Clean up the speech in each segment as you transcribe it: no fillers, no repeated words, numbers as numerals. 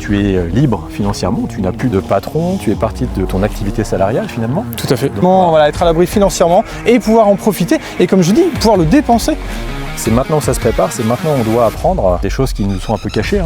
tu es libre financièrement, tu n'as plus de patron, tu es parti de ton activité salariale finalement. Tout à fait. Donc, Voilà, être à l'abri financièrement et pouvoir en profiter et comme je dis, pouvoir le dépenser. c'est maintenant que ça se prépare, c'est maintenant qu'on doit apprendre des choses qui nous sont un peu cachées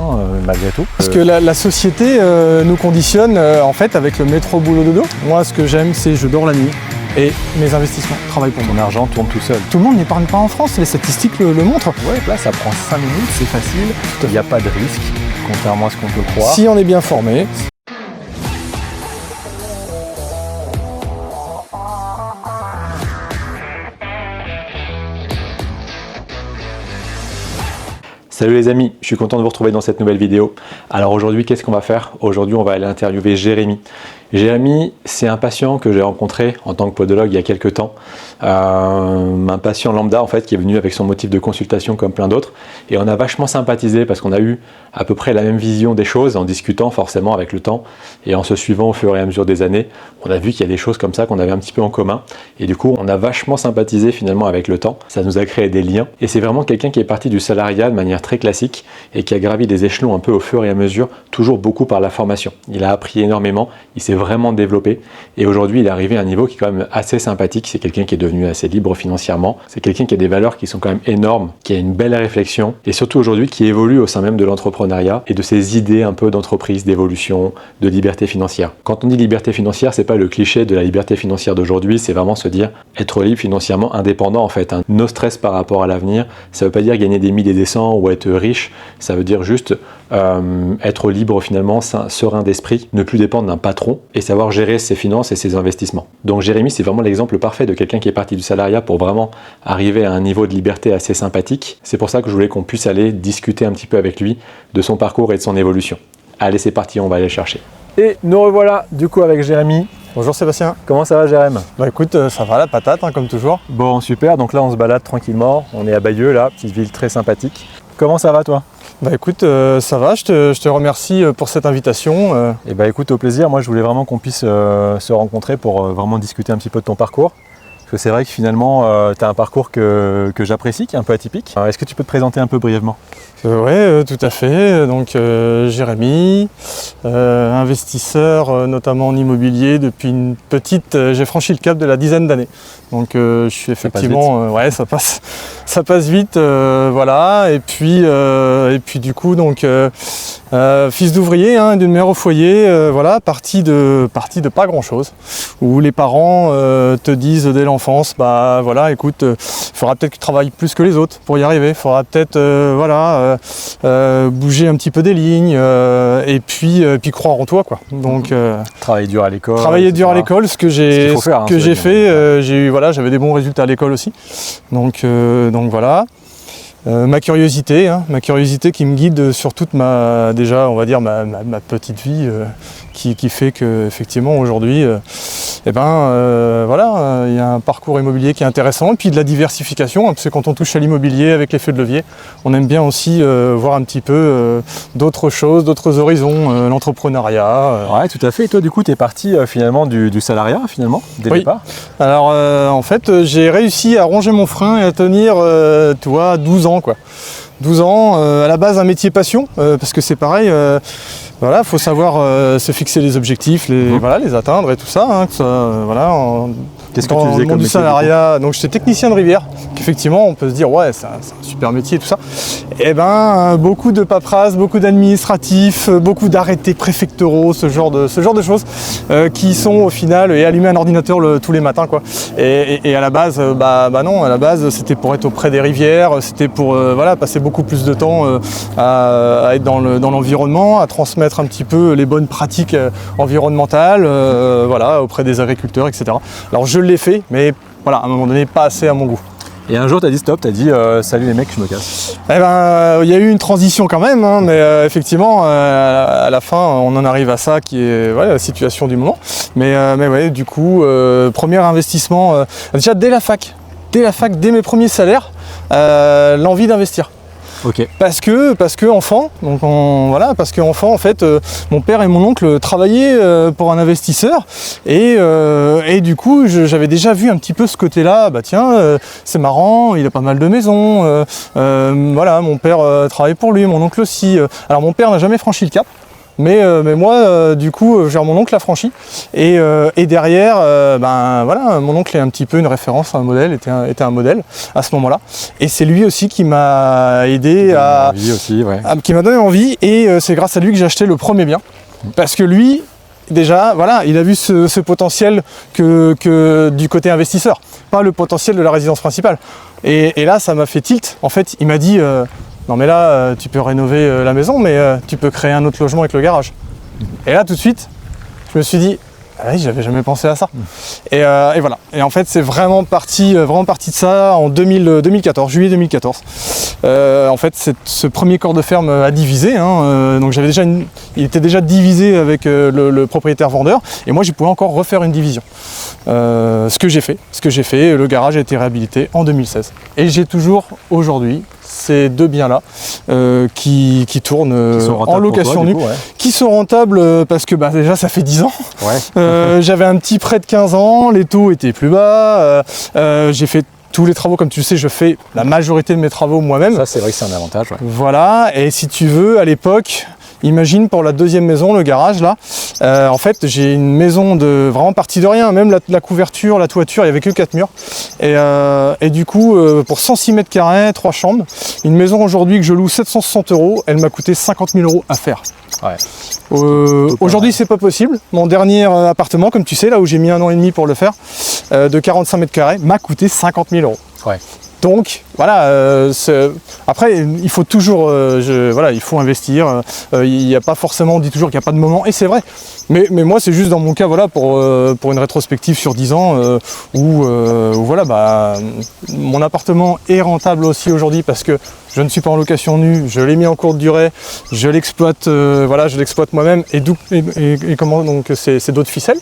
malgré tout. Parce que la société nous conditionne en fait avec le métro boulot dodo. Moi ce que j'aime c'est je dors la nuit et mes investissements travaillent pour moi. Ton argent tourne tout seul. Tout le monde n'épargne pas en France, les statistiques le montrent. Ouais, là ça prend 5 minutes, c'est facile, il n'y a pas de risque, contrairement à ce qu'on peut croire. Si on est bien formé. Salut les amis, je suis content de vous retrouver dans cette nouvelle vidéo. Alors aujourd'hui, qu'est-ce qu'on va faire? Aujourd'hui, on va aller interviewer Jérémy. Jérémy, c'est un patient que j'ai rencontré en tant que podologue il y a quelques temps. Un patient lambda en fait qui est venu avec son motif de consultation comme plein d'autres. Et on a vachement sympathisé parce qu'on a eu à peu près la même vision des choses en discutant forcément avec le temps. Et en se suivant au fur et à mesure des années, on a vu qu'il y a des choses comme ça qu'on avait un petit peu en commun. Et du coup, on a vachement sympathisé finalement avec le temps. Ça nous a créé des liens. Et c'est vraiment quelqu'un qui est parti du salariat de manière très classique et qui a gravi des échelons un peu au fur et à mesure, toujours beaucoup par la formation. Il a appris énormément, il s'est vraiment développé et aujourd'hui il est arrivé à un niveau qui est quand même assez sympathique. C'est quelqu'un qui est devenu assez libre financièrement, c'est quelqu'un qui a des valeurs qui sont quand même énormes, qui a une belle réflexion et surtout aujourd'hui qui évolue au sein même de l'entrepreneuriat et de ses idées un peu d'entreprise, d'évolution, de liberté financière. Quand on dit liberté financière, c'est pas le cliché de la liberté financière d'aujourd'hui, c'est vraiment se dire être libre financièrement, indépendant en fait, no stress par rapport à l'avenir. Ça veut pas dire gagner des milliers et des cents ou être riche, ça veut dire juste être libre finalement, serein d'esprit, ne plus dépendre d'un patron et savoir gérer ses finances et ses investissements. Donc Jérémy, c'est vraiment l'exemple parfait de quelqu'un qui est parti du salariat pour vraiment arriver à un niveau de liberté assez sympathique. C'est pour ça que je voulais qu'on puisse aller discuter un petit peu avec lui de son parcours et de son évolution. Allez, c'est parti, on va aller le chercher. Et nous revoilà du coup avec Jérémy. Bonjour Sébastien. Comment ça va Jérémy? Bah écoute, ça va la patate comme toujours. Bon, super, donc là on se balade tranquillement, on est à Bayeux là, petite ville très sympathique. Comment ça va toi? Bah écoute, ça va, je te remercie pour cette invitation. Et bah écoute, au plaisir, moi je voulais vraiment qu'on puisse se rencontrer pour vraiment discuter un petit peu de ton parcours. Parce que c'est vrai que finalement, tu as un parcours que j'apprécie, qui est un peu atypique. Est-ce que tu peux te présenter un peu brièvement? Oui, tout à fait. Donc Jérémy, investisseur notamment en immobilier depuis une petite... j'ai franchi le cap de la dizaine d'années. Donc je suis effectivement... ouais, ça passe vite, voilà. Et puis du coup, donc fils d'ouvrier, d'une mère au foyer, voilà, parti de pas grand-chose. Où les parents te disent dès l'enfance, bah voilà, écoute, il faudra peut-être que tu travailles plus que les autres pour y arriver. Il faudra peut-être, bouger un petit peu des lignes et puis croire en toi, quoi. Donc travailler dur à l'école. Travailler dur à l'école, ce que j'ai fait. J'avais des bons résultats à l'école aussi. Donc voilà. Ma curiosité qui me guide sur toute ma petite vie, qui fait que effectivement aujourd'hui, il y a un parcours immobilier qui est intéressant et puis de la diversification, parce que quand on touche à l'immobilier avec l'effet de levier, on aime bien aussi voir un petit peu d'autres choses, d'autres horizons, l'entrepreneuriat. Ouais, tout à fait. Et toi, du coup, tu es parti finalement du salariat, finalement, dès le départ? Alors, en fait, j'ai réussi à ronger mon frein et à tenir, 12 ans, quoi. 12 ans, à la base un métier passion, parce que c'est pareil, voilà, faut savoir se fixer les objectifs, les atteindre et tout ça, Qu'est-ce que tu faisais comme du salariat? Donc j'étais technicien de rivière, qu'effectivement on peut se dire ouais c'est un super métier et tout ça. Et beaucoup de paperasse, beaucoup d'administratifs, beaucoup d'arrêtés préfectoraux, ce genre de choses qui sont au final et allumer un ordinateur tous les matins, quoi. Et à la base, non, à la base c'était pour être auprès des rivières, c'était pour passer beaucoup plus de temps à être dans l'environnement, à transmettre un petit peu les bonnes pratiques environnementales, auprès des agriculteurs, etc. Alors je l'ai fait, mais voilà, à un moment donné, pas assez à mon goût. Et un jour, tu as dit stop, tu as dit salut les mecs, je me casse. Il y a eu une transition quand même, mais effectivement, à la fin, on en arrive à ça qui est la situation du moment. Mais du coup, premier investissement, déjà dès la fac, dès mes premiers salaires, l'envie d'investir. Okay. Parce que enfant, en fait, mon père et mon oncle travaillaient pour un investisseur et du coup j'avais déjà vu un petit peu ce côté-là. C'est marrant, il a pas mal de maisons. Mon père travaille pour lui, mon oncle aussi. Alors mon père n'a jamais franchi le cap. Mais moi, du coup, genre, mon oncle l'a franchi. Et derrière, voilà, mon oncle est un petit peu une référence, un modèle, était un modèle à ce moment-là. Et c'est lui aussi qui m'a aidé qui m'a donné envie. Et c'est grâce à lui que j'ai acheté le premier bien. Parce que lui, déjà, voilà, il a vu ce potentiel que du côté investisseur, pas le potentiel de la résidence principale. Et là, ça m'a fait tilt. En fait, il m'a dit non mais là, tu peux rénover la maison, mais tu peux créer un autre logement avec le garage. Et là, tout de suite, je me suis dit, ah oui, j'avais jamais pensé à ça. Et voilà. Et en fait, c'est vraiment parti de ça en 2014, juillet 2014. En fait, ce premier corps de ferme a divisé. Donc il était déjà divisé avec le propriétaire vendeur. Et moi, je pouvais encore refaire une division. Ce que j'ai fait, le garage a été réhabilité en 2016. Et j'ai toujours aujourd'hui ces deux biens-là qui tournent en location nue, qui sont rentables parce que déjà ça fait 10 ans. J'avais un petit prêt de 15 ans, les taux étaient plus bas, j'ai fait tous les travaux, comme tu le sais, je fais la majorité de mes travaux moi-même. Ça, c'est vrai que c'est un avantage. Ouais. Voilà, et si tu veux, à l'époque, imagine pour la deuxième maison, le garage là, en fait j'ai une maison de vraiment partie de rien, même la couverture, la toiture, il n'y avait que 4 murs. Et du coup, pour 106 mètres carrés, 3 chambres, une maison aujourd'hui que je loue 760 €, elle m'a coûté 50 000 € à faire. Aujourd'hui c'est pas possible. Mon dernier appartement, comme tu sais, là où j'ai mis 1 an et demi pour le faire, de 45 mètres carrés, m'a coûté 50 000 €. Donc voilà, après il faut toujours, il faut investir. Il n'y a pas forcément, on dit toujours qu'il n'y a pas de moment, et c'est vrai. Mais moi c'est juste dans mon cas, voilà, pour une rétrospective sur 10 ans où mon appartement est rentable aussi aujourd'hui parce que je ne suis pas en location nue, je l'ai mis en courte durée, je l'exploite, je l'exploite moi-même et comment donc c'est d'autres ficelles.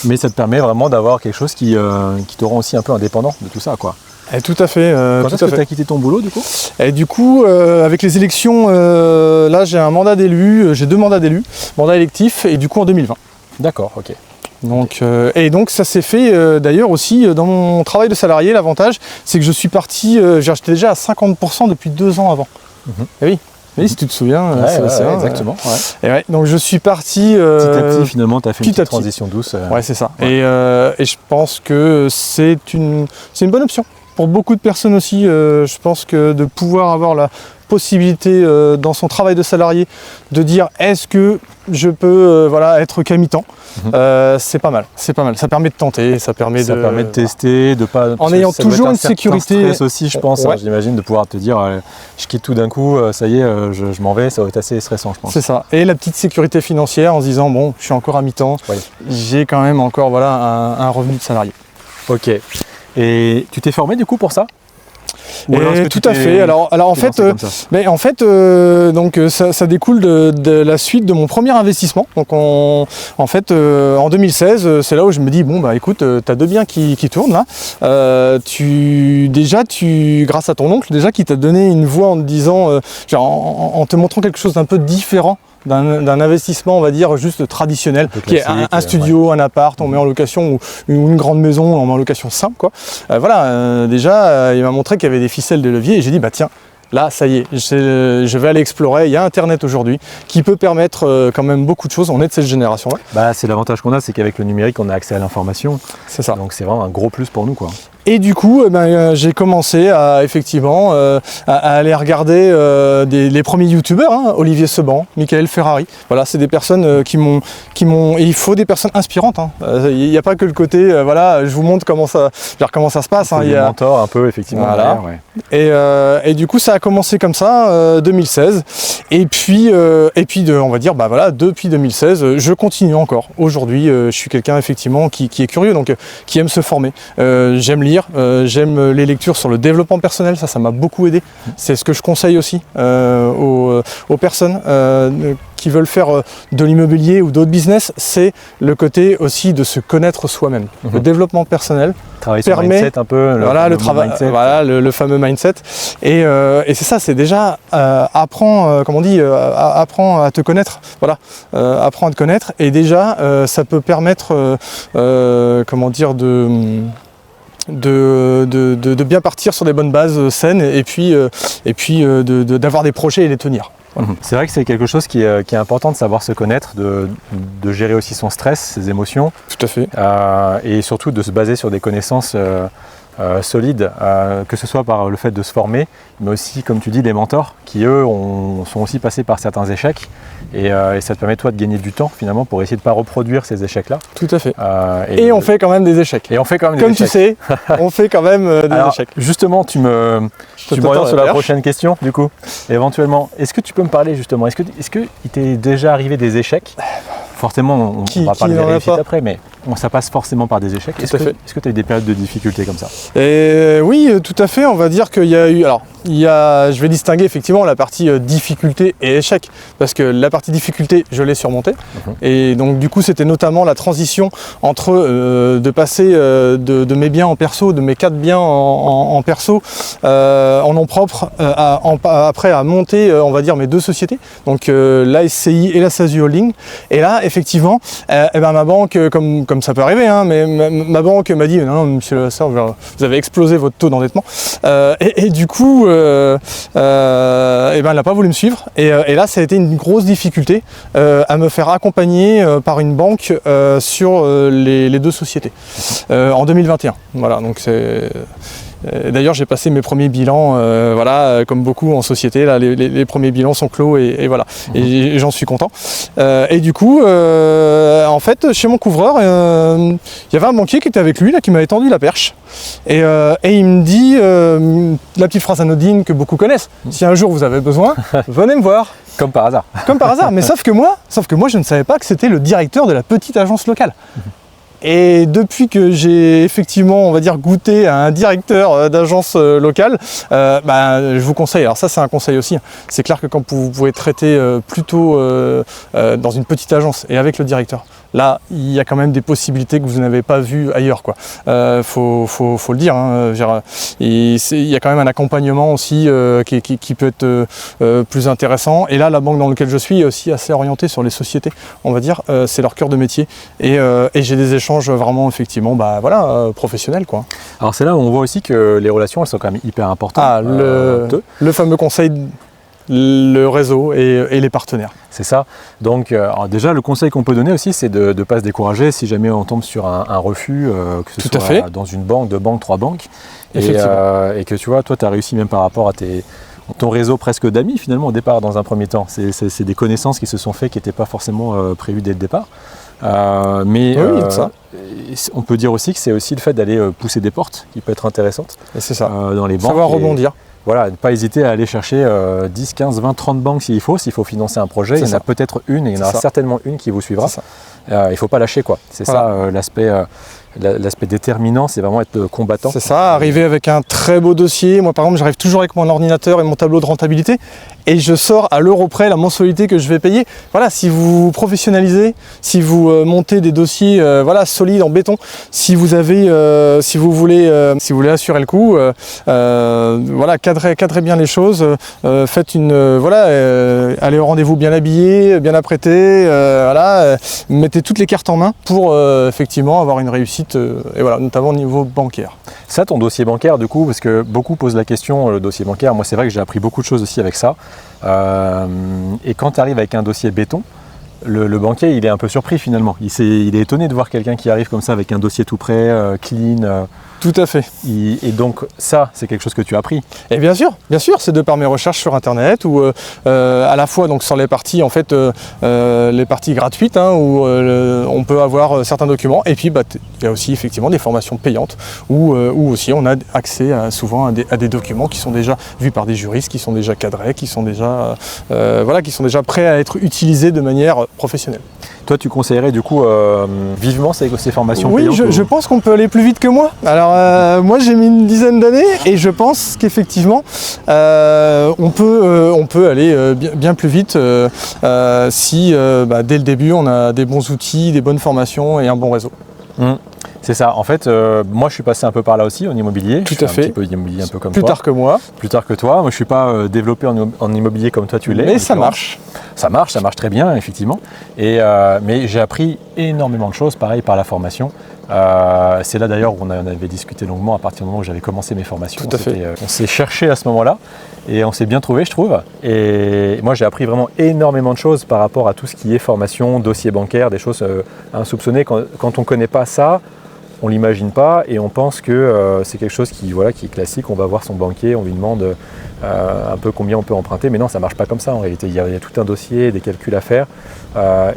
Mais ça te permet vraiment d'avoir quelque chose qui te rend aussi un peu indépendant de tout ça, quoi. Tout à fait. Quand est-ce que tu as quitté ton boulot, du coup ? Et du coup, avec les élections, là j'ai un mandat d'élu, j'ai 2 mandats d'élu, mandat électif, et du coup en 2020. D'accord, ok. Donc ça s'est fait d'ailleurs aussi dans mon travail de salarié. L'avantage, c'est que je suis parti, j'étais déjà à 50% depuis 2 ans avant. Et oui. Oui, si tu te souviens, exactement. Donc je suis parti. Petit à petit, finalement, tu as fait une petite transition douce. Ouais, c'est ça. Et je pense que c'est une bonne option. Pour beaucoup de personnes aussi, je pense que de pouvoir avoir la possibilité dans son travail de salarié de dire est-ce que je peux être qu'à mi-temps, c'est pas mal, ça permet de tenter, ça permet de tester, de pas en ayant toujours une sécurité stress aussi, je pense, j'imagine, de pouvoir te dire je quitte tout d'un coup, ça y est, je m'en vais, ça va être assez stressant, je pense. C'est ça, et la petite sécurité financière en se disant bon, je suis encore à mi-temps, j'ai quand même encore un revenu de salarié. Ok, et tu t'es formé du coup pour ça ? Tout à fait. Alors en fait, ça découle de la suite de mon premier investissement. Donc en 2016, c'est là où je me dis bon écoute, t'as 2 biens qui tournent là. Grâce à ton oncle déjà qui t'a donné une voix en te disant, en te montrant quelque chose d'un peu différent d'un investissement, on va dire, juste traditionnel, qui est un studio, un appart, on met en location, ou une grande maison, on met en location simple, quoi. Déjà, il m'a montré qu'il y avait des ficelles de levier, et j'ai dit, tiens, là, ça y est, je vais aller explorer. Il y a Internet aujourd'hui qui peut permettre quand même beaucoup de choses. On est de cette génération-là. C'est l'avantage qu'on a, c'est qu'avec le numérique, on a accès à l'information. C'est ça. Donc c'est vraiment un gros plus pour nous, quoi. Et du coup, j'ai commencé à effectivement à aller regarder les premiers youtubeurs, Olivier Seban, Michael Ferrari. Voilà, c'est des personnes qui m'ont. Et il faut des personnes inspirantes. Il n'y a pas que le côté, je vous montre comment ça se passe. Il y a des mentors un peu, effectivement. Voilà. Derrière, et du coup, ça a commencé comme ça, 2016. Et puis, on va dire, depuis 2016, je continue encore. Aujourd'hui, je suis quelqu'un effectivement qui est curieux, donc qui aime se former. J'aime lire. J'aime les lectures sur le développement personnel, ça m'a beaucoup aidé. C'est ce que je conseille aussi aux personnes qui veulent faire de l'immobilier ou d'autres business, c'est le côté aussi de se connaître soi-même. Le développement personnel permet sur le mindset un peu, le fameux mindset. Et c'est ça, c'est déjà apprends à te connaître. Apprends à te connaître. Et déjà, ça peut permettre, de bien partir sur des bonnes bases saines et puis d'avoir des projets et les tenir. Voilà. C'est vrai que c'est quelque chose qui est important de savoir se connaître, de gérer aussi son stress, ses émotions. Tout à fait. Et surtout de se baser sur des connaissances solides, que ce soit par le fait de se former, mais aussi, comme tu dis, les mentors qui, eux, sont aussi passés par certains échecs. Et ça te permet, toi, de gagner du temps, finalement, pour essayer de ne pas reproduire ces échecs-là. Tout à fait. Et on fait quand même des échecs. Et on fait quand même Comme des échecs. tu sais, on fait quand même des échecs. Justement, tu m'orientes sur la prochaine question, du coup. Éventuellement, est-ce que tu peux me parler, justement, est-ce qu'il t'est déjà arrivé des échecs? Forcément, on va parler des réussites après, mais ça passe forcément par des échecs. Est-ce que tu as eu des périodes de difficulté comme ça? Oui, tout à fait. On va dire qu'il y a eu... Alors, je vais distinguer effectivement la partie difficulté et échec. Parce que la partie difficulté, je l'ai surmontée. Et donc, du coup, c'était notamment la transition entre de passer de mes biens en perso, de mes 4 biens en perso, en nom propre, après à monter, on va dire, mes 2 sociétés. Donc, la SCI et la SASU Holding. Et là, effectivement, ma banque, comme ça peut arriver, hein, mais ma banque m'a dit non, monsieur Levasseur, vous avez explosé votre taux d'endettement. Et du coup, elle n'a pas voulu me suivre. Et là, ça a été une grosse difficulté à me faire accompagner par une banque sur les 2 sociétés en 2021. Voilà, donc c'est. D'ailleurs, j'ai passé mes premiers bilans, voilà, comme beaucoup en société. Là, les premiers bilans sont clos et voilà. Et j'en suis content. Et du coup, en fait, chez mon couvreur, il y avait un banquier qui était avec lui, là, qui m'avait tendu la perche. Et il me dit la petite phrase anodine que beaucoup connaissent. Si un jour vous avez besoin, venez me voir. Comme par hasard. Comme par hasard. Mais sauf que moi, je ne savais pas que c'était le directeur de la petite agence locale. Et depuis que j'ai effectivement, on va dire, goûté à un directeur d'agence locale, je vous conseille, alors ça c'est un conseil aussi, c'est clair que quand vous pouvez traiter plutôt dans une petite agence et avec le directeur, là il y a quand même des possibilités que vous n'avez pas vues ailleurs, quoi. Faut le dire, hein, il y a quand même un accompagnement aussi qui peut être plus intéressant. Et là, la banque dans laquelle je suis est aussi assez orientée sur les sociétés, on va dire, c'est leur cœur de métier. Et j'ai des échanges vraiment effectivement professionnels, quoi. Alors c'est là où on voit aussi que les relations elles sont quand même hyper importantes. Le fameux conseil, le réseau et les partenaires. C'est ça. Donc déjà le conseil qu'on peut donner aussi c'est de ne pas se décourager si jamais on tombe sur un refus, que ce soit dans une banque, 2 banques, 3 banques. Et que tu vois, toi tu as réussi même par rapport à ton réseau presque d'amis finalement au départ dans un premier temps. C'est des connaissances qui se sont faites qui n'étaient pas forcément prévues dès le départ. On peut dire aussi que c'est aussi le fait d'aller pousser des portes qui peut être intéressante. Et c'est ça. Dans les banques. Savoir rebondir. Voilà, ne pas hésiter à aller chercher 10, 15, 20, 30 banques s'il faut financer un projet. Il y en a peut-être une et il y en aura certainement une qui vous suivra. Il ne faut pas lâcher, quoi. C'est ça l'aspect déterminant, c'est vraiment être combattant. C'est ça, arriver avec un très beau dossier. Moi par exemple, j'arrive toujours avec mon ordinateur et mon tableau de rentabilité et je sors à l'euro près la mensualité que je vais payer. Voilà, si vous professionnalisez, si vous montez des dossiers solides en béton, si vous voulez assurer le coup, cadrez bien les choses, faites allez au rendez-vous bien habillé, bien apprêté, mettez toutes les cartes en main pour effectivement avoir une réussite notamment au niveau bancaire. Ça, ton dossier bancaire, du coup, parce que beaucoup posent la question, le dossier bancaire, moi c'est vrai que j'ai appris beaucoup de choses aussi avec ça. Et quand tu arrives avec un dossier béton, le banquier il est un peu surpris finalement. Il est étonné de voir quelqu'un qui arrive comme ça avec un dossier tout prêt, clean. Tout à fait. Et donc ça, c'est quelque chose que tu as appris. Et bien sûr, c'est de par mes recherches sur internet ou à la fois donc sur les parties les parties gratuites où on peut avoir certains documents et puis il y a aussi effectivement des formations payantes où aussi on a accès souvent à des documents qui sont déjà vus par des juristes, qui sont déjà cadrés, qui sont déjà prêts à être utilisés de manière professionnelle. Toi, tu conseillerais du coup vivement ces formations payantes? Oui, je pense qu'on peut aller plus vite que moi. Alors moi j'ai mis une dizaine d'années et je pense qu'effectivement on peut aller bien plus vite si dès le début on a des bons outils, des bonnes formations et un bon réseau. C'est ça. En fait, moi je suis passé un peu par là aussi en immobilier. Tout à fait. Un petit peu immobilier un peu comme toi. Plus tard que moi. Plus tard que toi. Moi je ne suis pas développé en immobilier comme toi tu l'es. Mais ça marche. Ça marche très bien effectivement. Mais j'ai appris énormément de choses, pareil par la formation. C'est là d'ailleurs où on avait discuté longuement à partir du moment où j'avais commencé mes formations. Tout à fait. On s'est cherché à ce moment-là et on s'est bien trouvé, je trouve. Et moi, j'ai appris vraiment énormément de choses par rapport à tout ce qui est formation, dossier bancaire, des choses insoupçonnées. Quand on ne connaît pas ça, on ne l'imagine pas et on pense que c'est quelque chose qui est classique. On va voir son banquier, on lui demande un peu combien on peut emprunter, mais non, ça ne marche pas comme ça en réalité. Il y a tout un dossier, des calculs à faire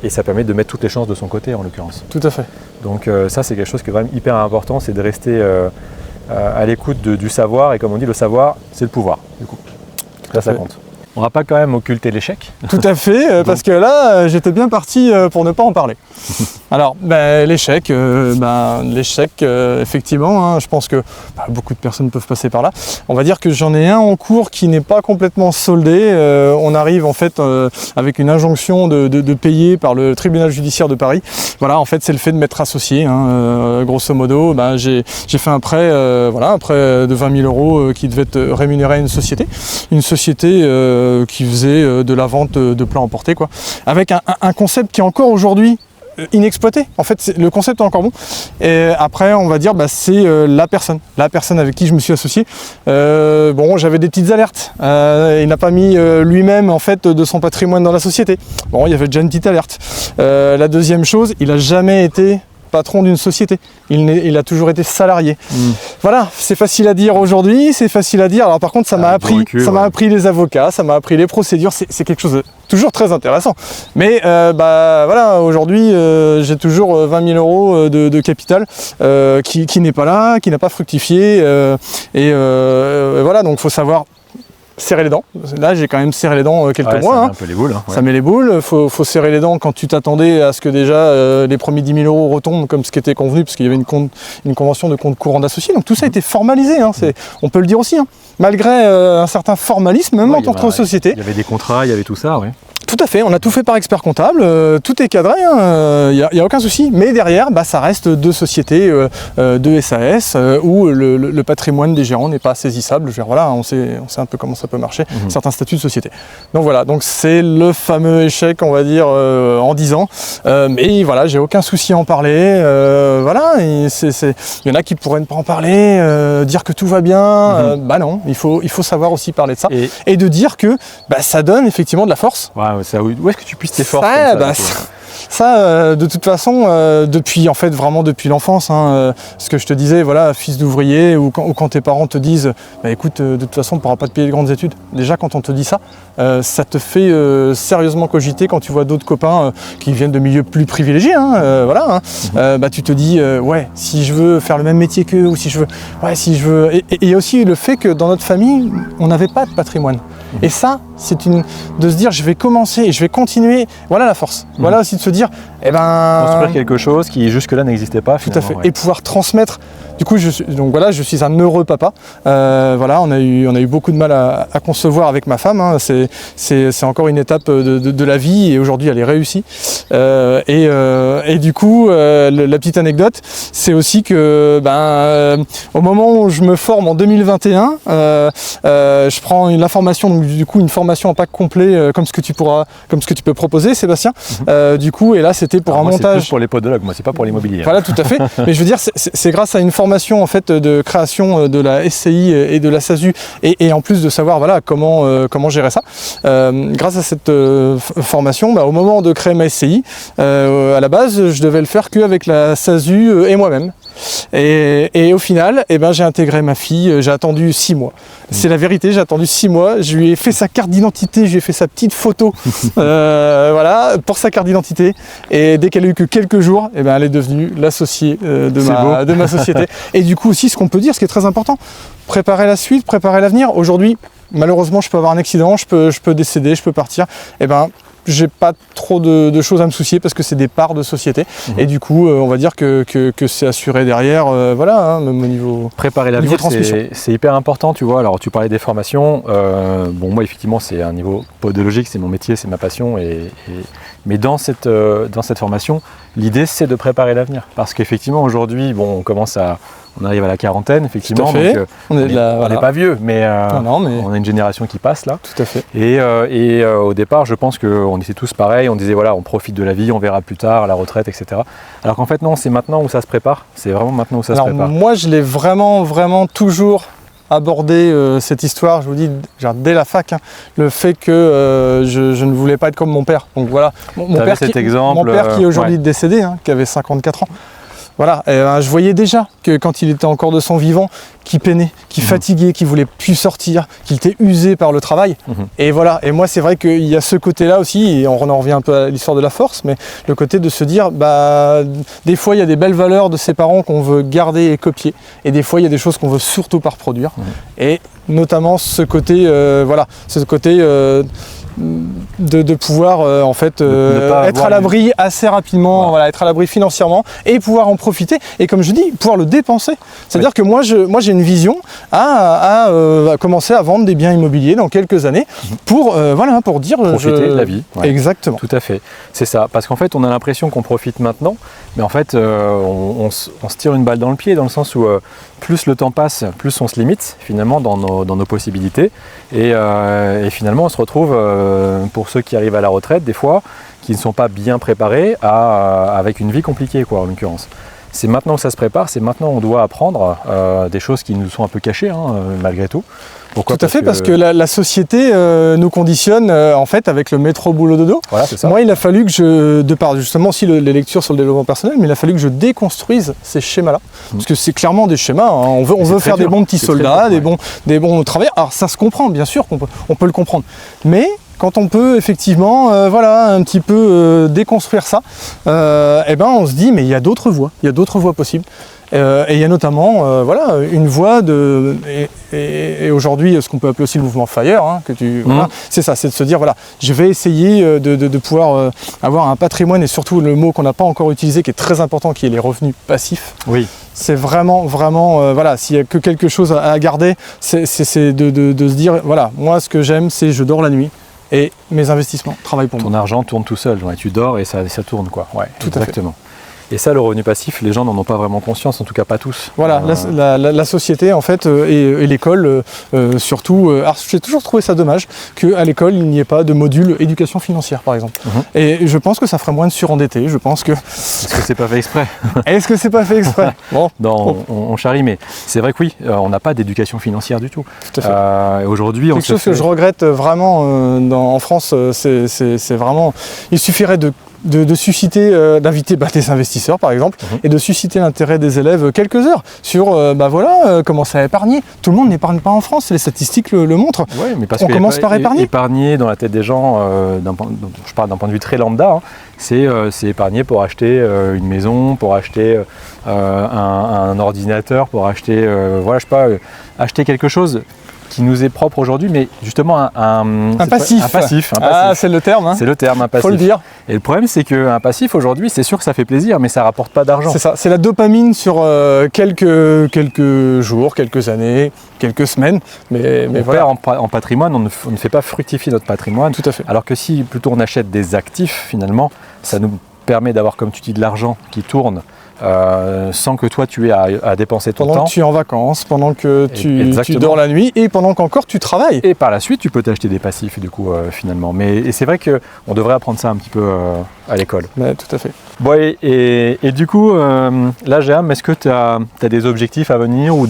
et ça permet de mettre toutes les chances de son côté en l'occurrence. Tout à fait. Donc ça, c'est quelque chose qui est vraiment hyper important, c'est de rester à l'écoute du savoir et comme on dit, le savoir, c'est le pouvoir du coup. Ça compte. On ne va pas quand même occulter l'échec. Tout à fait, parce que là, j'étais bien parti pour ne pas en parler. Alors, l'échec, effectivement, je pense que beaucoup de personnes peuvent passer par là. On va dire que j'en ai un en cours qui n'est pas complètement soldé. On arrive en fait avec une injonction de payer par le tribunal judiciaire de Paris. Voilà, en fait, c'est le fait de m'être associé. Grosso modo, j'ai fait un prêt de 20 000 € qui devait être rémunéré à une société qui faisait de la vente de plats emportés, quoi, avec un concept qui est encore aujourd'hui inexploité. En fait, le concept est encore bon. Et après, on va dire, c'est la personne avec qui je me suis associé. J'avais des petites alertes. Il n'a pas mis lui-même en fait de son patrimoine dans la société. Bon, il y avait déjà une petite alerte. La deuxième chose, il n'a jamais été patron d'une société. Il a toujours été salarié. Voilà, c'est facile à dire aujourd'hui, c'est facile à dire. Alors par contre, ça m'a appris les avocats, ça m'a appris les procédures. C'est quelque chose de toujours très intéressant. Mais aujourd'hui, j'ai toujours 20 000 € de capital qui n'est pas là, qui n'a pas fructifié. Voilà, donc il faut savoir serrer les dents. Là, j'ai quand même serré les dents quelques mois. Ça met un peu les boules. Ça met les boules. Faut serrer les dents quand tu t'attendais à ce que déjà les premiers 10 000 € retombent comme ce qui était convenu, parce qu'il y avait une convention de compte courant d'associés. Donc tout ça a été formalisé. On peut le dire aussi. Malgré un certain formalisme, même en tant que société. Il y avait des contrats, il y avait tout ça, oui. Tout à fait, on a tout fait par expert comptable, tout est cadré, il n'y a aucun souci, mais derrière, ça reste deux sociétés, deux SAS, où le patrimoine des gérants n'est pas saisissable. On sait un peu comment ça peut marcher, certains statuts de société. Donc voilà, donc c'est le fameux échec, on va dire, en 10 ans, mais voilà, j'ai aucun souci à en parler, il y en a qui pourraient ne pas en parler, dire que tout va bien, non, il faut savoir aussi parler de ça, et de dire que ça donne effectivement de la force. Où est-ce que tu puisses tes forces de toute façon, depuis l'enfance, ce que je te disais, voilà, fils d'ouvrier, ou quand tes parents te disent, écoute, de toute façon, on ne pourra pas te payer de grandes études. Déjà, quand on te dit ça, ça te fait sérieusement cogiter quand tu vois d'autres copains qui viennent de milieux plus privilégiés. Tu te dis, si je veux faire le même métier qu'eux, ou si je veux. Et il y a aussi le fait que dans notre famille, on n'avait pas de patrimoine. Et ça, c'est de se dire, je vais commencer et je vais continuer. Voilà la force. Voilà aussi de se dire, construire quelque chose qui jusque-là n'existait pas. Tout à fait. Ouais. Et pouvoir transmettre. Du coup, je suis un heureux papa. On a eu beaucoup de mal à concevoir avec ma femme. C'est encore une étape de la vie, et aujourd'hui, elle est réussie. Et du coup, la petite anecdote, c'est aussi que, au moment où je me forme en 2021, je prends la formation, donc du coup, une formation en pack complet, comme ce que tu peux proposer, Sébastien. Du coup, et là, c'était pour un montage. C'est plus pour les podologues, moi, c'est pas pour l'immobilier. Voilà, tout à fait. Mais je veux dire, c'est grâce à une formation en fait de création de la SCI et de la SASU, et en plus de savoir comment gérer ça. Grâce à cette formation, au moment de créer ma SCI, à la base, je devais le faire qu'avec la SASU et moi-même. Et au final, j'ai intégré ma fille, j'ai attendu 6 mois. C'est la vérité, j'ai attendu 6 mois, je lui ai fait sa carte d'identité, je lui ai fait sa petite photo pour sa carte d'identité, et dès qu'elle a eu que quelques jours, elle est devenue l'associée de ma société. Et du coup aussi, ce qu'on peut dire, ce qui est très important, préparer la suite, préparer l'avenir. Aujourd'hui, malheureusement, je peux avoir un accident, je peux décéder, je peux partir. J'ai pas trop de choses à me soucier parce que c'est des parts de société. Et du coup, on va dire que c'est assuré derrière, même au niveau préparer l'avenir, c'est hyper important, tu vois. Alors, tu parlais des formations. Moi, effectivement, c'est un niveau podologique, c'est mon métier, c'est ma passion. Mais dans cette formation, l'idée, c'est de préparer l'avenir. Parce qu'effectivement, aujourd'hui, on commence à on arrive à la quarantaine, effectivement. Tout à fait. Donc, on n'est pas vieux, mais, mais on a une génération qui passe là. tout à fait. Et au départ, je pense qu'on était tous pareils. On disait voilà, on profite de la vie, on verra plus tard, la retraite, etc. Alors qu'en fait, non, c'est maintenant où ça se prépare. C'est vraiment maintenant où ça se prépare. Moi, je l'ai vraiment toujours abordé cette histoire, je vous dis, genre, dès la fac, le fait que je ne voulais pas être comme mon père. Donc voilà, mon père qui est aujourd'hui décédé, qui avait 54 ans. Voilà, je voyais déjà que quand il était encore de son vivant, qu'il peinait, qu'il fatiguait, qu'il voulait plus sortir, qu'il était usé par le travail. Et voilà, et moi c'est vrai qu'il y a ce côté-là aussi, et on en revient un peu à l'histoire de la force, mais le côté de se dire, des fois il y a des belles valeurs de ses parents qu'on veut garder et copier, et des fois il y a des choses qu'on veut surtout pas reproduire. Et notamment ce côté, de pouvoir en fait être à l'abri assez rapidement, être à l'abri financièrement et pouvoir en profiter et comme je dis, pouvoir le dépenser. C'est-à-dire que moi j'ai une vision à commencer à vendre des biens immobiliers dans quelques années pour dire profiter de la vie. Exactement. Tout à fait. C'est ça. Parce qu'en fait, on a l'impression qu'on profite maintenant, mais en fait, on se tire une balle dans le pied dans le sens où plus le temps passe, plus on se limite finalement dans nos possibilités et finalement on se retrouve pour ceux qui arrivent à la retraite des fois qui ne sont pas bien préparés avec une vie compliquée quoi en l'occurrence. C'est maintenant que ça se prépare, c'est maintenant on doit apprendre des choses qui nous sont un peu cachées malgré tout. Pourquoi ? Tout à fait, parce que la société nous conditionne en fait avec le métro boulot dodo. Voilà, c'est ça. Moi, il a fallu que de par justement aussi les lectures sur le développement personnel, mais il a fallu que je déconstruise ces schémas-là. Parce que c'est clairement des schémas, on veut faire des bons petits soldats, des bons travailleurs. Alors ça se comprend, bien sûr qu'on peut le comprendre. Mais quand on peut effectivement un petit peu déconstruire ça, on se dit mais il y a d'autres voies possibles. Et il y a notamment une voie et aujourd'hui ce qu'on peut appeler aussi le mouvement FIRE, c'est ça, c'est de se dire je vais essayer de pouvoir avoir un patrimoine et surtout le mot qu'on n'a pas encore utilisé qui est très important qui est les revenus passifs. Oui. C'est vraiment s'il n'y a que quelque chose à garder, c'est de se dire moi ce que j'aime c'est je dors la nuit. Et mes investissements travaillent pour moi. Ton argent tourne tout seul, tu dors et ça tourne quoi. Ouais, tout exactement. Et ça, le revenu passif, les gens n'en ont pas vraiment conscience, en tout cas pas tous. Voilà, la société en fait et l'école surtout. Alors j'ai toujours trouvé ça dommage qu'à l'école il n'y ait pas de module éducation financière par exemple. Et je pense que ça ferait moins de surendettés. Je pense que. Est-ce que c'est pas fait exprès ? Est-ce que c'est pas fait exprès ? On charrie, mais c'est vrai que oui, on n'a pas d'éducation financière du tout. Tout à fait. Aujourd'hui, quelque chose que je regrette vraiment en France, c'est vraiment. Il suffirait de susciter, d'inviter des investisseurs par exemple, et de susciter l'intérêt des élèves quelques heures sur commencer à épargner. Tout le monde n'épargne pas en France, les statistiques le montrent. Ouais, mais parce on commence par épargner. Épargner dans la tête des gens, je parle d'un point de vue très lambda, c'est épargner pour acheter une maison, pour acheter un ordinateur, pour acheter, acheter quelque chose qui nous est propre aujourd'hui, mais justement un passif. Ah, c'est le terme. C'est le terme, un passif. Faut le dire. Et le problème, c'est qu'un passif aujourd'hui, c'est sûr que ça fait plaisir, mais ça rapporte pas d'argent. C'est ça, c'est la dopamine sur quelques jours, quelques années, quelques semaines. Mais voilà. En patrimoine, on ne fait pas fructifier notre patrimoine. Tout à fait. Alors que si plutôt on achète des actifs, finalement, ça nous permet d'avoir, comme tu dis, de l'argent qui tourne. Sans que toi tu aies à dépenser ton temps. Pendant que tu es en vacances, pendant que tu dors la nuit et pendant qu'encore tu travailles. Et par la suite, tu peux t'acheter des passifs du coup finalement. Et c'est vrai qu'on devrait apprendre ça un petit peu à l'école. Ouais, tout à fait. Bon, et du coup, là Jérôme, est-ce que tu as des objectifs à venir ou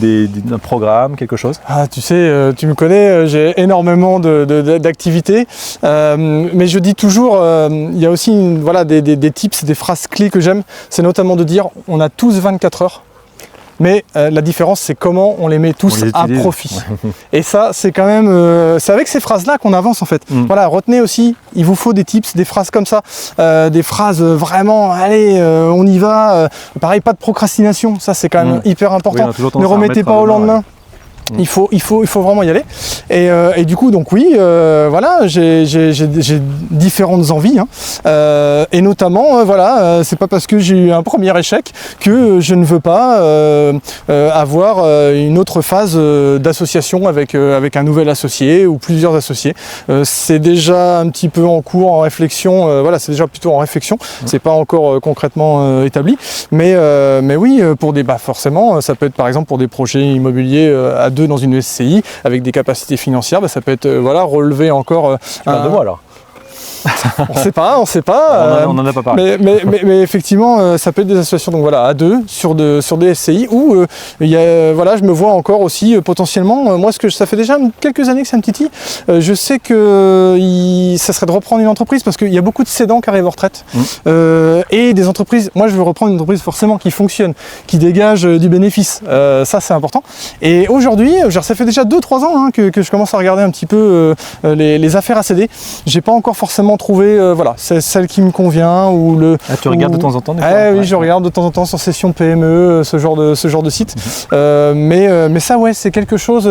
un programme, quelque chose ? Ah, tu sais, tu me connais, j'ai énormément d'activités. Mais je dis toujours, il y a aussi des tips, des phrases clés que j'aime. C'est notamment de dire on a tous 24 heures. Mais la différence, c'est comment on les met tous à profit. Et ça, c'est quand même... c'est avec ces phrases-là qu'on avance, en fait. Voilà, retenez aussi, il vous faut des tips, des phrases comme ça. Des phrases vraiment, allez, on y va. Pareil, pas de procrastination. Ça, c'est quand même hyper important. Oui, ne remettez pas au lendemain. Il faut vraiment y aller. Et du coup, donc oui, voilà, j'ai différentes envies. Et notamment, voilà, c'est pas parce que j'ai eu un premier échec que je ne veux pas avoir une autre phase d'association avec un nouvel associé ou plusieurs associés. C'est déjà un petit peu en cours, en réflexion. Voilà, c'est déjà plutôt en réflexion. C'est pas encore concrètement établi. Mais oui, pour forcément, ça peut être par exemple pour des projets immobiliers à deux dans une SCI avec des capacités financières, ça peut être voilà, relever encore de moi alors. On sait pas. On n'en a pas parlé. Mais effectivement, ça peut être des associations donc voilà, à deux sur des SCI où voilà, je me vois encore aussi potentiellement, moi ça fait déjà quelques années que ça me titille, je sais que ça serait de reprendre une entreprise parce qu'il y a beaucoup de cédants qui arrivent en retraite et des entreprises, moi je veux reprendre une entreprise forcément qui fonctionne, qui dégage du bénéfice, ça c'est important. Et aujourd'hui, ça fait déjà 2-3 ans que je commence à regarder un petit peu les affaires à céder. J'ai pas encore forcément trouvé voilà, c'est celle qui me convient ou tu regardes de temps en temps des fois. Oui, je regarde de temps en temps sur Session PME, ce genre de site. Mais ça ouais, c'est quelque chose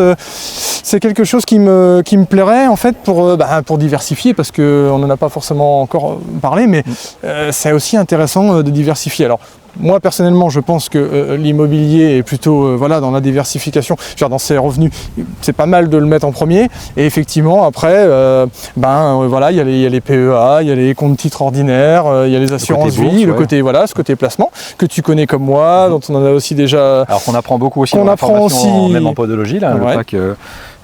qui me plairait en fait pour diversifier parce qu'on n'en a pas forcément encore parlé, mais c'est aussi intéressant de diversifier. Alors moi personnellement je pense que l'immobilier est plutôt voilà, dans la diversification, dans ses revenus, c'est pas mal de le mettre en premier et effectivement après voilà, il y a les PEA, il y a les comptes titres ordinaires, il y a les assurances vie, le côté voilà, ce côté placement que tu connais comme moi, dont on en a aussi déjà. Alors qu'on apprend beaucoup aussi dans la formation, même en podologie, là, le pack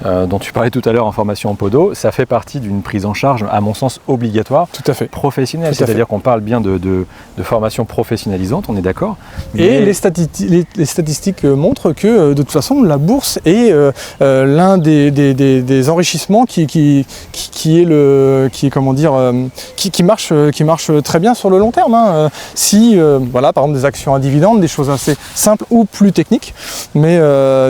dont tu parlais tout à l'heure en formation en podo, ça fait partie d'une prise en charge, à mon sens, obligatoire, tout à fait, professionnelle. C'est-à-dire qu'on parle bien de formation professionnalisante, on est d'accord. Et les statistiques montrent que de toute façon, la bourse est l'un des enrichissements qui marche très bien sur le long terme. Si, voilà, par exemple, des actions à dividendes, des choses assez simples ou plus techniques, mais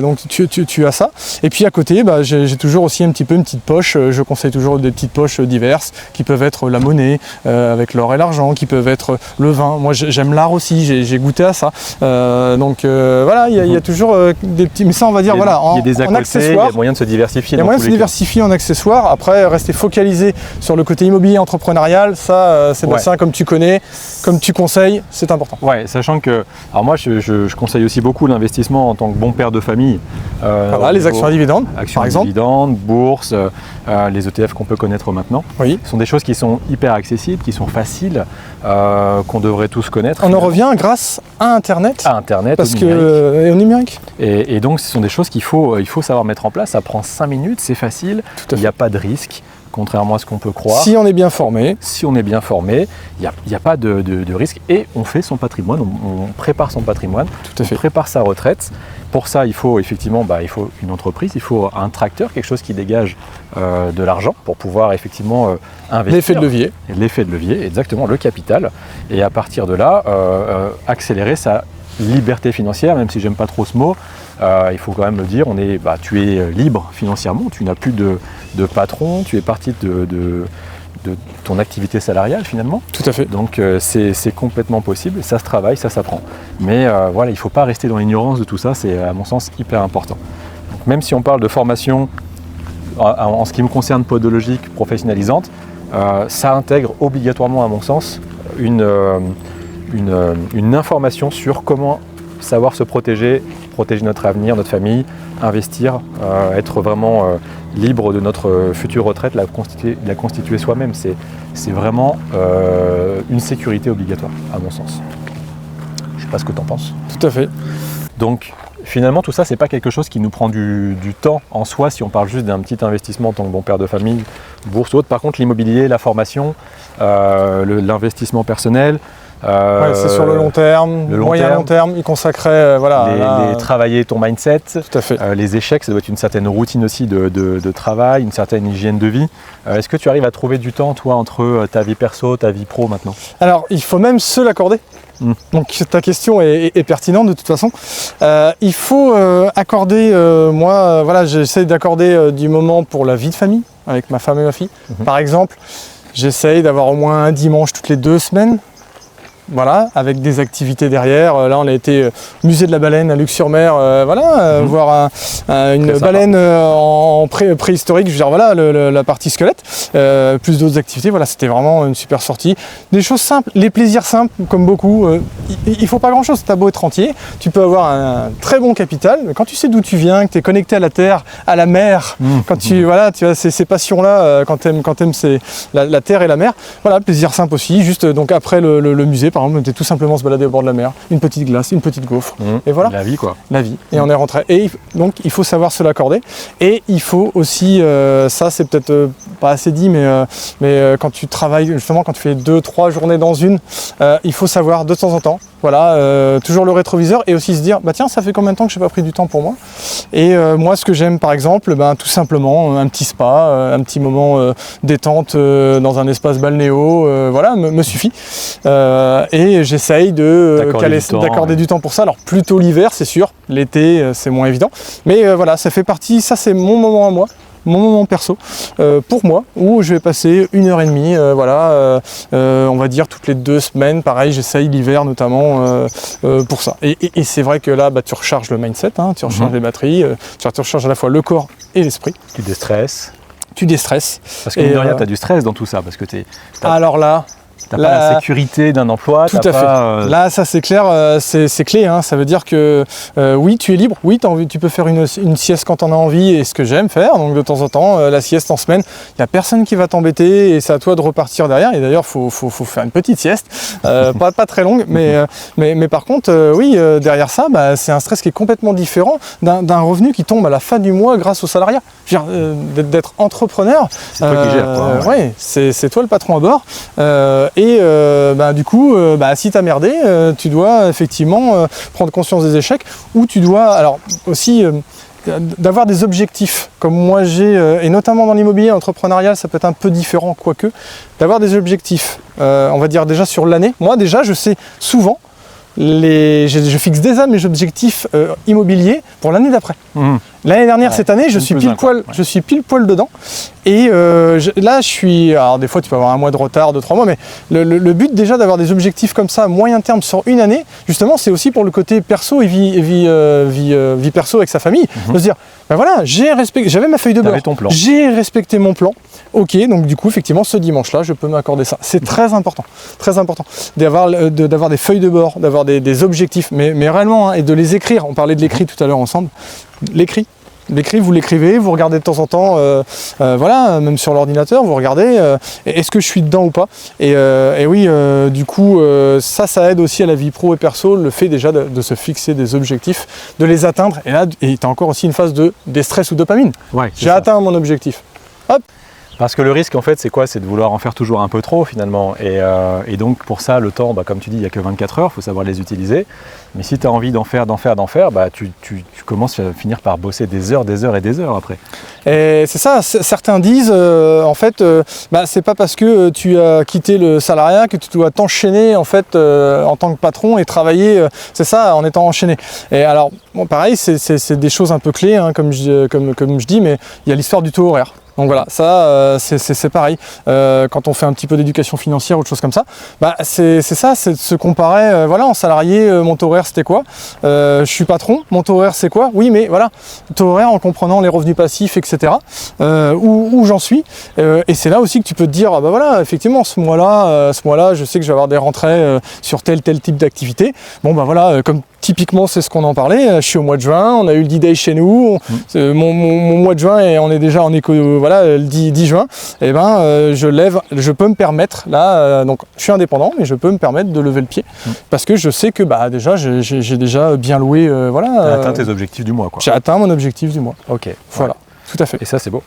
donc tu as ça. Et puis à côté, j'ai toujours aussi une petite poche, je conseille toujours des petites poches diverses qui peuvent être la monnaie avec l'or et l'argent, qui peuvent être le vin. Moi j'aime l'art aussi, j'ai goûté à ça. Voilà, il y a toujours des petits, mais ça on va dire voilà, il y a des accessoires. Il y a moyen de se diversifier. Il y a moyen de se diversifier en accessoires. Après, rester focalisé sur le côté immobilier entrepreneurial, ça Sébastien, comme tu connais, comme tu conseilles, c'est important. Ouais, sachant que, alors moi je conseille aussi beaucoup l'investissement en tant que bon père de famille. Voilà, les actions à dividendes. Par exemple, dividendes, bourse, les ETF qu'on peut connaître maintenant, ce sont des choses qui sont hyper accessibles, qui sont faciles, qu'on devrait tous connaître. On en revient grâce à Internet. Parce au numérique. Et donc ce sont des choses qu'il faut savoir mettre en place. Ça prend 5 minutes, c'est facile, il n'y a pas de risque. Contrairement à ce qu'on peut croire. Si on est bien formé. Il n'y a pas de risque et on fait son patrimoine, on prépare son patrimoine, on prépare sa retraite. Pour ça, il faut effectivement une entreprise, il faut un tracteur, quelque chose qui dégage de l'argent pour pouvoir effectivement investir. L'effet de levier, exactement, le capital. Et à partir de là, accélérer sa liberté financière, même si j'aime pas trop ce mot. Il faut quand même le dire, tu es libre financièrement, tu n'as plus de patron, tu es parti de ton activité salariale finalement. Tout à fait. Donc c'est complètement possible, ça se travaille, ça s'apprend. Mais voilà, il ne faut pas rester dans l'ignorance de tout ça, c'est à mon sens hyper important. Donc, même si on parle de formation en ce qui me concerne podologique, professionnalisante, ça intègre obligatoirement à mon sens une information sur comment savoir se protéger notre avenir, notre famille, investir, être vraiment libre de notre future retraite, la constituer soi-même. C'est vraiment une sécurité obligatoire, à mon sens. Je ne sais pas ce que tu en penses. Tout à fait. Donc, finalement, tout ça, c'est pas quelque chose qui nous prend du temps en soi, si on parle juste d'un petit investissement en tant que bon père de famille, bourse ou autre. Par contre, l'immobilier, la formation, l'investissement personnel, c'est sur le long terme, long terme, y consacrer travailler ton mindset, tout à fait. Les échecs, ça doit être une certaine routine aussi de travail, une certaine hygiène de vie. Est-ce que tu arrives à trouver du temps, toi, entre ta vie perso, ta vie pro maintenant? Alors, il faut même se l'accorder. Donc ta question est pertinente de toute façon. Il faut accorder, j'essaie d'accorder du moment pour la vie de famille avec ma femme et ma fille. Par exemple, j'essaye d'avoir au moins un dimanche toutes les 2 semaines voilà, avec des activités derrière. Là, on a été au musée de la baleine à Luc-sur-Mer, voir une baleine en préhistorique. Je veux dire, voilà, la partie squelette, plus d'autres activités. Voilà, c'était vraiment une super sortie. Des choses simples, les plaisirs simples, comme beaucoup. Il faut pas grand-chose. T'as beau être entier, tu peux avoir un très bon capital. Mais quand tu sais d'où tu viens, que tu es connecté à la terre, à la mer, quand tu as ces passions-là, quand tu aimes la terre et la mer, voilà, plaisir simple aussi. Juste donc après le musée, par exemple, on était tout simplement se balader au bord de la mer, une petite glace, une petite gaufre, et voilà. La vie, quoi. La vie. Et on est rentré. Et donc il faut savoir se l'accorder. Et il faut aussi, ça c'est peut-être pas assez dit, mais quand tu travailles, justement, quand tu fais 2-3 journées dans une, il faut savoir de temps en temps, voilà, toujours le rétroviseur et aussi se dire, bah tiens, ça fait combien de temps que je n'ai pas pris du temps pour moi? Et moi, ce que j'aime, par exemple, tout simplement, un petit spa, un petit moment détente dans un espace balnéo, voilà, me suffit. Et j'essaye d'accorder du temps pour ça. Alors plutôt l'hiver, c'est sûr. L'été, c'est moins évident. Mais voilà, ça fait partie, ça c'est mon moment à moi. Mon moment perso, pour moi, où je vais passer 1h30, voilà, on va dire toutes les 2 semaines, pareil, j'essaye l'hiver notamment pour ça. Et c'est vrai que là, tu recharges le mindset, hein, tu recharges les batteries, tu recharges à la fois le corps et l'esprit. Tu déstresses. Tu déstresses. Parce que mine de rien, tu as du stress dans tout ça, parce que alors là... T'as pas la sécurité d'un emploi. Tout à fait. Là, ça c'est clair, c'est clé. Hein. Ça veut dire que oui, tu es libre. Oui, tu peux faire une sieste quand tu en as envie, et ce que j'aime faire. Donc de temps en temps, la sieste en semaine, il n'y a personne qui va t'embêter et c'est à toi de repartir derrière. Et d'ailleurs, faut faire une petite sieste, pas très longue, mais par contre, oui, derrière ça, c'est un stress qui est complètement différent d'un revenu qui tombe à la fin du mois grâce au salariat. Je veux dire, d'être entrepreneur, c'est toi qui gères. Ouais, c'est toi le patron à bord. Et du coup, si tu as merdé, tu dois effectivement prendre conscience des échecs, ou tu dois, alors aussi, d'avoir des objectifs, comme moi j'ai, et notamment dans l'immobilier entrepreneurial, ça peut être un peu différent, quoique, d'avoir des objectifs, on va dire déjà sur l'année. Moi déjà, je sais souvent, je fixe déjà mes objectifs immobiliers pour l'année d'après. L'année dernière, cette année, je suis pile poil dedans. Et là, je suis... Alors des fois, tu peux avoir un mois de retard, 2-3 mois, mais le but déjà d'avoir des objectifs comme ça, moyen terme, sur une année, justement, c'est aussi pour le côté perso et vie perso avec sa famille. De se dire, voilà, j'avais ma feuille de bord, j'ai respecté mon plan. Ok, donc du coup, effectivement, ce dimanche-là, je peux m'accorder ça. C'est très important d'avoir des feuilles de bord, d'avoir des objectifs, mais réellement, hein, et de les écrire. On parlait de l'écrit tout à l'heure ensemble. L'écrit, vous l'écrivez, vous regardez de temps en temps, voilà, même sur l'ordinateur, vous regardez, est-ce que je suis dedans ou pas? Et oui, du coup, ça aide aussi à la vie pro et perso, le fait déjà de se fixer des objectifs, de les atteindre. Et là, tu as encore aussi une phase de déstress ou dopamine. Ouais, j'ai atteint mon objectif. Hop. Parce que le risque, en fait, c'est quoi? C'est de vouloir en faire toujours un peu trop, finalement. Et donc, pour ça, le temps, comme tu dis, il n'y a que 24 heures, il faut savoir les utiliser. Mais si tu as envie d'en faire, tu commences à finir par bosser des heures et des heures après. Et c'est ça, certains disent, en fait, c'est pas parce que tu as quitté le salariat que tu dois t'enchaîner, en fait, en tant que patron et travailler, c'est ça, en étant enchaîné. Et alors, bon, pareil, c'est des choses un peu clés, hein, comme je dis, mais il y a l'histoire du taux horaire. Donc voilà, ça c'est pareil. Quand on fait un petit peu d'éducation financière ou de choses comme ça, c'est ça, c'est de se comparer. Voilà, en salarié, mon taux horaire c'était quoi? Je suis patron, mon taux horaire c'est quoi? Oui, mais voilà, taux horaire en comprenant les revenus passifs, etc. Où j'en suis. Et c'est là aussi que tu peux te dire, voilà, effectivement, ce mois-là, je sais que je vais avoir des rentrées sur tel type d'activité. Bon, voilà, comme typiquement, c'est ce qu'on en parlait. Je suis au mois de juin, on a eu le D-Day chez nous. Mon mois de juin, et on est déjà en éco, voilà, le 10 juin. Et je peux me permettre, là, donc je suis indépendant, mais je peux me permettre de lever le pied. Parce que je sais que déjà, j'ai déjà bien loué. Voilà. Tu as atteint tes objectifs du mois, quoi. J'ai atteint mon objectif du mois. Ok. Voilà, tout à fait. Et ça, c'est beau.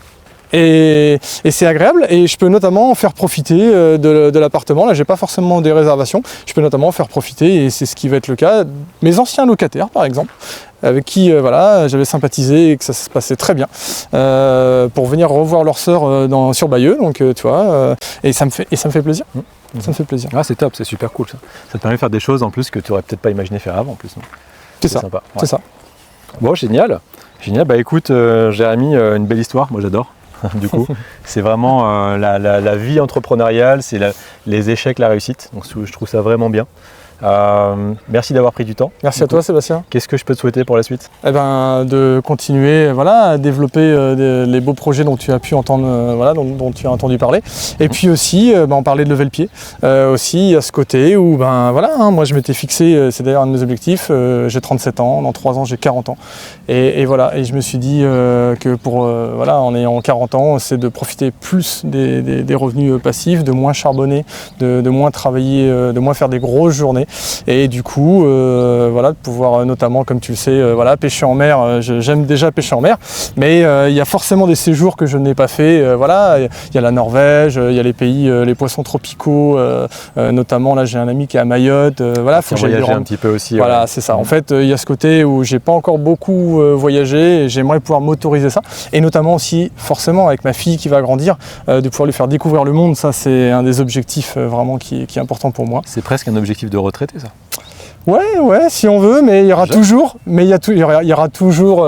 Et c'est agréable, et je peux notamment faire profiter de l'appartement. Là, j'ai pas forcément des réservations. Je peux notamment faire profiter, et c'est ce qui va être le cas, mes anciens locataires, par exemple, avec qui voilà, j'avais sympathisé et que ça se passait très bien, pour venir revoir leur sœur sur Bayeux. Donc tu vois, et ça me fait plaisir. Ça me fait plaisir. Ah, c'est top, c'est super cool ça. Ça te permet de faire des choses en plus que tu aurais peut-être pas imaginé faire avant en plus. C'est ça. Sympa. Ouais. C'est ça. Bon, génial. Génial. Écoute, Jérémy, une belle histoire. Moi, j'adore. du coup. C'est vraiment la vie entrepreneuriale, c'est les échecs, la réussite. Donc je trouve ça vraiment bien. Merci d'avoir pris du temps. Merci à toi Sébastien. Qu'est-ce que je peux te souhaiter pour la suite? Eh ben, de continuer à développer les beaux projets dont tu as pu entendre, dont tu as entendu parler. Et puis aussi, on parlait de lever le pied. Aussi à ce côté où moi je m'étais fixé, c'est d'ailleurs un de mes objectifs, j'ai 37 ans, dans 3 ans j'ai 40 ans. Et je me suis dit que en ayant 40 ans, c'est de profiter plus des revenus passifs, de moins charbonner, de moins travailler, de moins faire des grosses journées. Et du coup, de pouvoir notamment, comme tu le sais, pêcher en mer. J'aime déjà pêcher en mer, mais il y a forcément des séjours que je n'ai pas fait. Il y a la Norvège, il y a les pays, les poissons tropicaux, notamment là j'ai un ami qui est à Mayotte. Faut que voyager un petit peu aussi. Voilà, c'est ça. En fait, il y a ce côté où j'ai pas encore beaucoup voyagé et j'aimerais pouvoir m'autoriser ça. Et notamment aussi, forcément, avec ma fille qui va grandir, de pouvoir lui faire découvrir le monde. Ça, c'est un des objectifs vraiment qui est important pour moi. C'est presque un objectif de retraité, ça. Ouais, si on veut, mais il y aura toujours, il y aura toujours,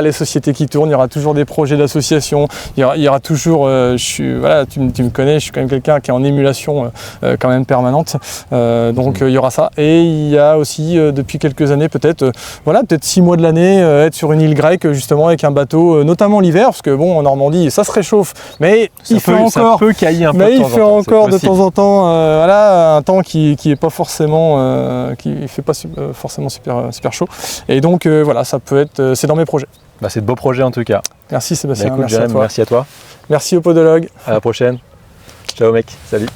les sociétés qui tournent, il y aura toujours des projets d'association, il y aura toujours, tu me connais, je suis quand même quelqu'un qui est en émulation quand même permanente, donc il y aura ça. Et il y a aussi depuis quelques années peut-être 6 mois de l'année, être sur une île grecque justement avec un bateau, notamment l'hiver, parce que bon en Normandie ça se réchauffe, mais ça peut cailler un peu. Mais il fait encore de temps en temps, un temps qui est pas forcément, qui fait pas forcément super chaud. Et donc ça peut être, c'est dans mes projets. C'est de beaux projets en tout cas. Merci Sébastien, Écoute, Jérémy, merci à toi. Merci au Podologue. À la prochaine. Ciao mec, salut.